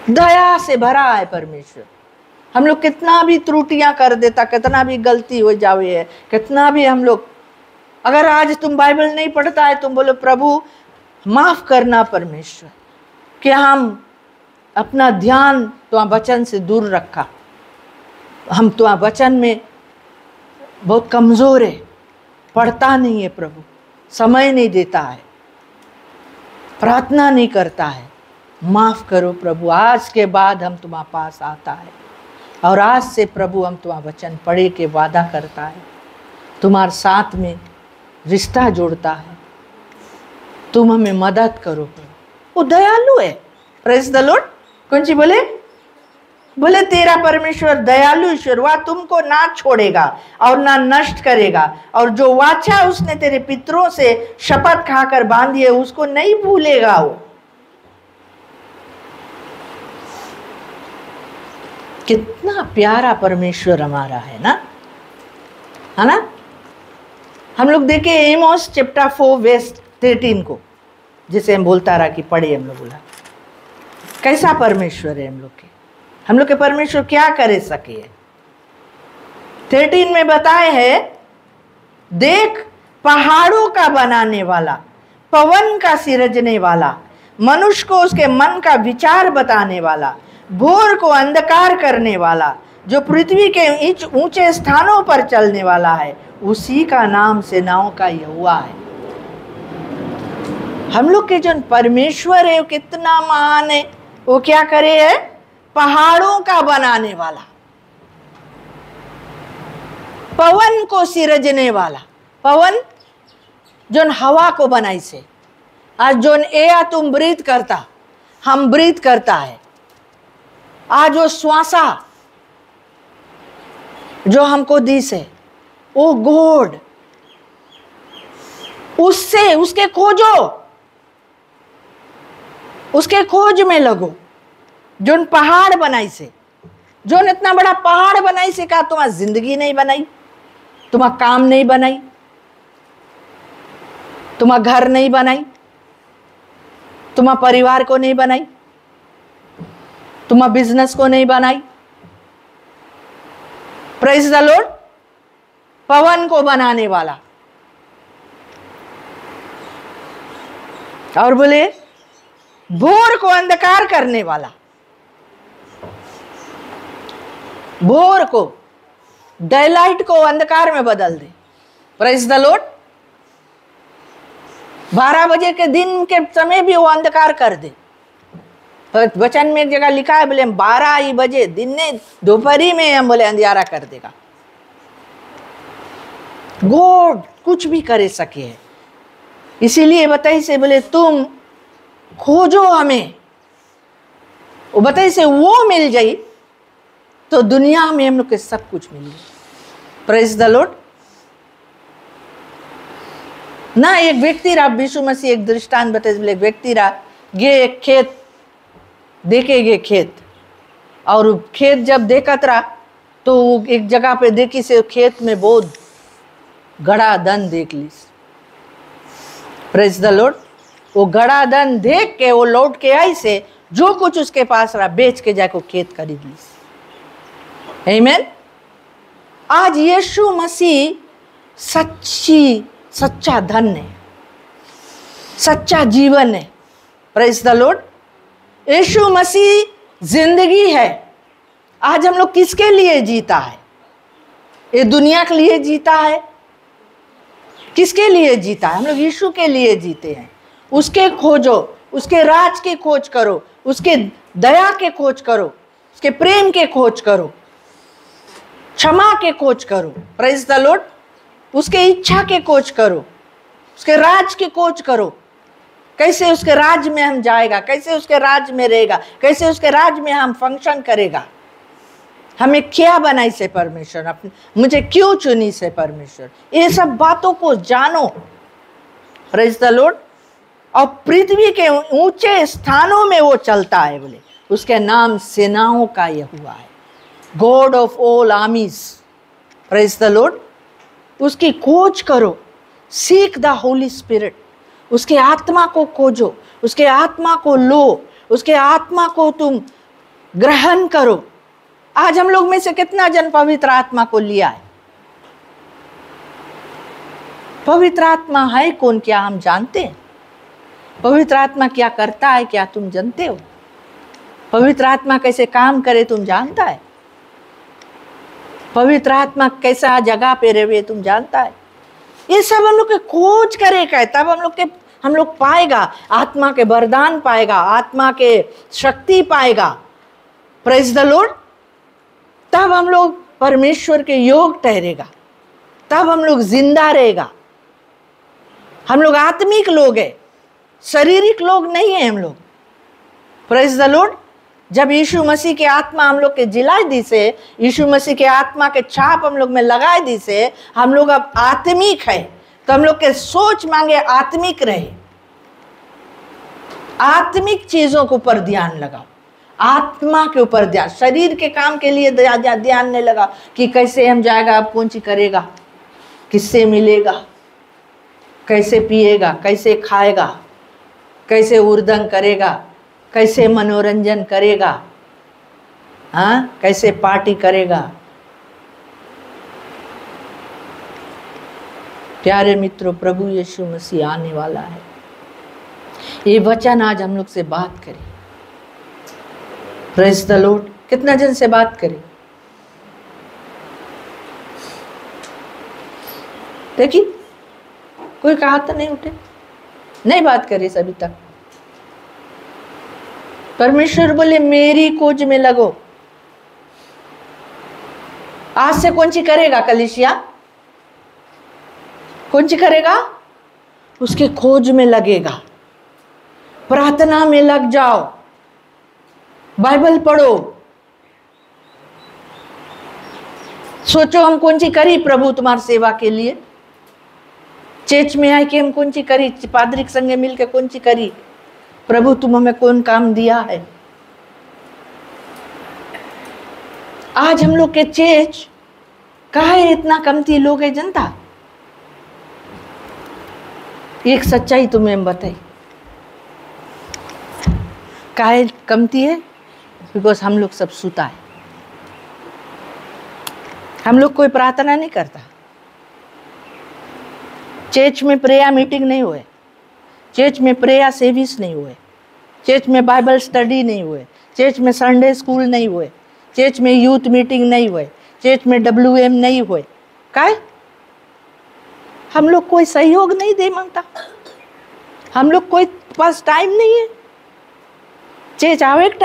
दया से भरा है परमेश्वर। हम लोग कितना भी त्रुटियां कर देता, कितना भी गलती हो जावे है, कितना भी हम लोग, अगर आज तुम बाइबल नहीं पढ़ता है, तुम बोलो प्रभु माफ करना परमेश्वर कि हम अपना ध्यान तुम्हारे वचन से दूर रखा, हम तुम्हारे वचन में बहुत कमजोर है, पढ़ता नहीं है प्रभु, समय नहीं देता है, प्रार्थना नहीं करता है। माफ करो प्रभु। आज के बाद हम तुम्हारे पास आता है और आज से प्रभु हम तुम्हारा वचन पढ़े के वादा करता है, तुम्हारे साथ में रिश्ता जोड़ता है। तुम हमें मदद करो प्रभु। वो दयालु है। Praise the Lord. कौन सी बोले? बोले तेरा परमेश्वर दयालु ईश्वर, वह तुमको ना छोड़ेगा और ना नष्ट करेगा, और जो वाचा उसने तेरे पितरों से शपथ खाकर बांधी है उसको नहीं भूलेगा। वो कितना प्यारा परमेश्वर हमारा है ना, है ना। हम लोग देखे एमोस चैप्टर 4 वर्स 13 को, जिसे हम बोलता रहा कि पढ़े, हम लोग बोला कैसा परमेश्वर है हम लोग के परमेश्वर क्या करे सके है। 13 में बताए है, देख पहाड़ों का बनाने वाला, पवन का सिरजने वाला, मनुष्य को उसके मन का विचार बताने वाला, भोर को अंधकार करने वाला, जो पृथ्वी के ऊंचे स्थानों पर चलने वाला है, उसी का नाम सेनाओं का यहोवा है। हम लोग के जो परमेश्वर है वो कितना महान है। वो क्या करे है? पहाड़ों का बनाने वाला, पवन को सिरजने वाला। पवन जोन हवा को बनाई से, आज जोन एयर तुम ब्रीथ करता, हम ब्रीथ करता है, आज वो श्वासा जो हमको दी से, ओ गॉड, उससे उसके खोजो, उसके खोज में लगो। जो पहाड़ बनाई से, जो इतना बड़ा पहाड़ बनाई से, कहा तुम्हारी जिंदगी नहीं बनाई, तुम्हारा काम नहीं बनाई, तुम्हारा घर नहीं बनाई, तुम्हारा परिवार को नहीं बनाई, तुम्हारा बिजनेस को नहीं बनाई। Praise the Lord. पवन को बनाने वाला, और बोले भोर को अंधकार करने वाला, भोर को, डेलाइट को अंधकार में बदल दे। Praise the Lord. 12 बजे के दिन के समय भी वो अंधकार कर दे। वचन में एक जगह लिखा है, बोले 12 ही बजे दिन ने दोपहरी में हम बोले अंधियारा कर देगा। गॉड कुछ भी करे सके है। इसीलिए बताई से बोले तुम खोजो हमें, वो बताई से वो मिल जाई तो दुनिया में हम लोग के सब कुछ मिल गया। Praise the Lord. ना एक व्यक्ति रहा, यीशु मसीह एक दृष्टांत बताए, बोले एक व्यक्ति रहा, गे एक खेत देखे, गे खेत, और खेत जब देखत रहा तो एक जगह पे देखी से खेत में बहुत गड़ा धन देख ली। Praise the Lord. वो गड़ा धन देख के वो लौट के आई से जो कुछ उसके पास रहा बेच के जाके खेत खरीद ली। आमीन। आज यीशु मसीह सच्चा धन है, सच्चा जीवन है। Praise the Lord. Yeshu Masih जिंदगी है। आज हम लोग किसके लिए जीता है? ये दुनिया के लिए जीता है? किसके लिए जीता है? हम लोग यीशु के लिए जीते हैं। उसके खोजो, उसके राज के खोज करो, उसके दया के खोज करो, उसके प्रेम के खोज करो, क्षमा के खोज करो। Praise the Lord. उसके इच्छा के खोज करो, उसके राज के खोज करो। कैसे उसके राज में हम जाएगा, कैसे उसके राज में रहेगा, कैसे उसके राज में हम फंक्शन करेगा। हमें क्या बनाई से परमेश्वर, अपने मुझे क्यों चुनी से परमेश्वर, ये सब बातों को जानो। Praise the Lord. और पृथ्वी के ऊंचे स्थानों में वो चलता है, बोले उसके नाम सेनाओं का यहोवा है, God of all आर्मीज। Praise the Lord. उसकी खोज करो, सीक द होली स्पिरिट। उसके आत्मा को खोजो, उसके आत्मा को लो, उसके आत्मा को तुम ग्रहण करो। आज हम लोग में से कितना जन पवित्र आत्मा को लिया है? पवित्र आत्मा है कौन, क्या हम जानते हैं? पवित्र आत्मा क्या करता है, क्या तुम जानते हो? पवित्र आत्मा कैसे काम करे तुम जानता है? पवित्र आत्मा कैसा जगह पे रहे तुम जानता है? ये सब हम लोग के खोज करेगा, तब हम लोग पाएगा, आत्मा के वरदान पाएगा, आत्मा के शक्ति पाएगा। Praise the Lord. तब हम लोग परमेश्वर के योग ठहरेगा, तब हम लोग जिंदा रहेगा। हम लोग आत्मिक लोग हैं, शारीरिक लोग नहीं है हम लोग। Praise the Lord. जब यीशु मसीह के आत्मा हम लोग के जिला दी से, यीशु मसीह के आत्मा के छाप हम लोग में लगाए दी से, हम लोग अब आत्मिक है। तो हम लोग के सोच मांगे आत्मिक रहे, आत्मिक चीजों के ऊपर ध्यान लगाओ, आत्मा के ऊपर ध्यान। शरीर के काम के लिए ध्यान नहीं लगा कि कैसे हम जाएगा, अब कौन सी करेगा, किससे मिलेगा, कैसे पिएगा, कैसे खाएगा, कैसे उर्दंग करेगा, कैसे मनोरंजन करेगा, हाँ कैसे पार्टी करेगा। प्यारे मित्रों, प्रभु यीशु मसीह आने वाला है। ये वचन आज हम लोग से बात करें। Praise the Lord. कितना जन से बात करें? देखिए कोई कहा तो नहीं उठे, नहीं बात करी अभी तक। परमेश्वर बोले मेरी खोज में लगो। आज से कौन सी करेगा कलीसिया? कौन सी करेगा? उसके खोज में लगेगा, प्रार्थना में लग जाओ, बाइबल पढ़ो, सोचो हम कौन सी करी प्रभु तुम्हारी सेवा के लिए, चर्च में आए कि हम कौन सी करी, पादरी के संगे मिलकर कौन सी करी, प्रभु तुम हमें कौन काम दिया है। आज हम लोग के चर्च कहा है इतना कमती लोग है जनता। एक सच्चाई तुम्हें बताई, काहे कमती है, बिकॉज हम लोग सब सुता है, हम लोग कोई प्रार्थना नहीं करता, चर्च में प्रेयर मीटिंग नहीं हुए, चर्च में प्रेयर सर्विस नहीं हुए, चर्च में बाइबल स्टडी नहीं हुए, चर्च में संडे स्कूल नहीं हुए, चर्च में यूथ मीटिंग नहीं हुए, चर्च में WM नहीं हुए। काहे? हम लोग कोई सहयोग नहीं दे मांगता, हम लोग कोई पास टाइम नहीं है। चर्च आओ एक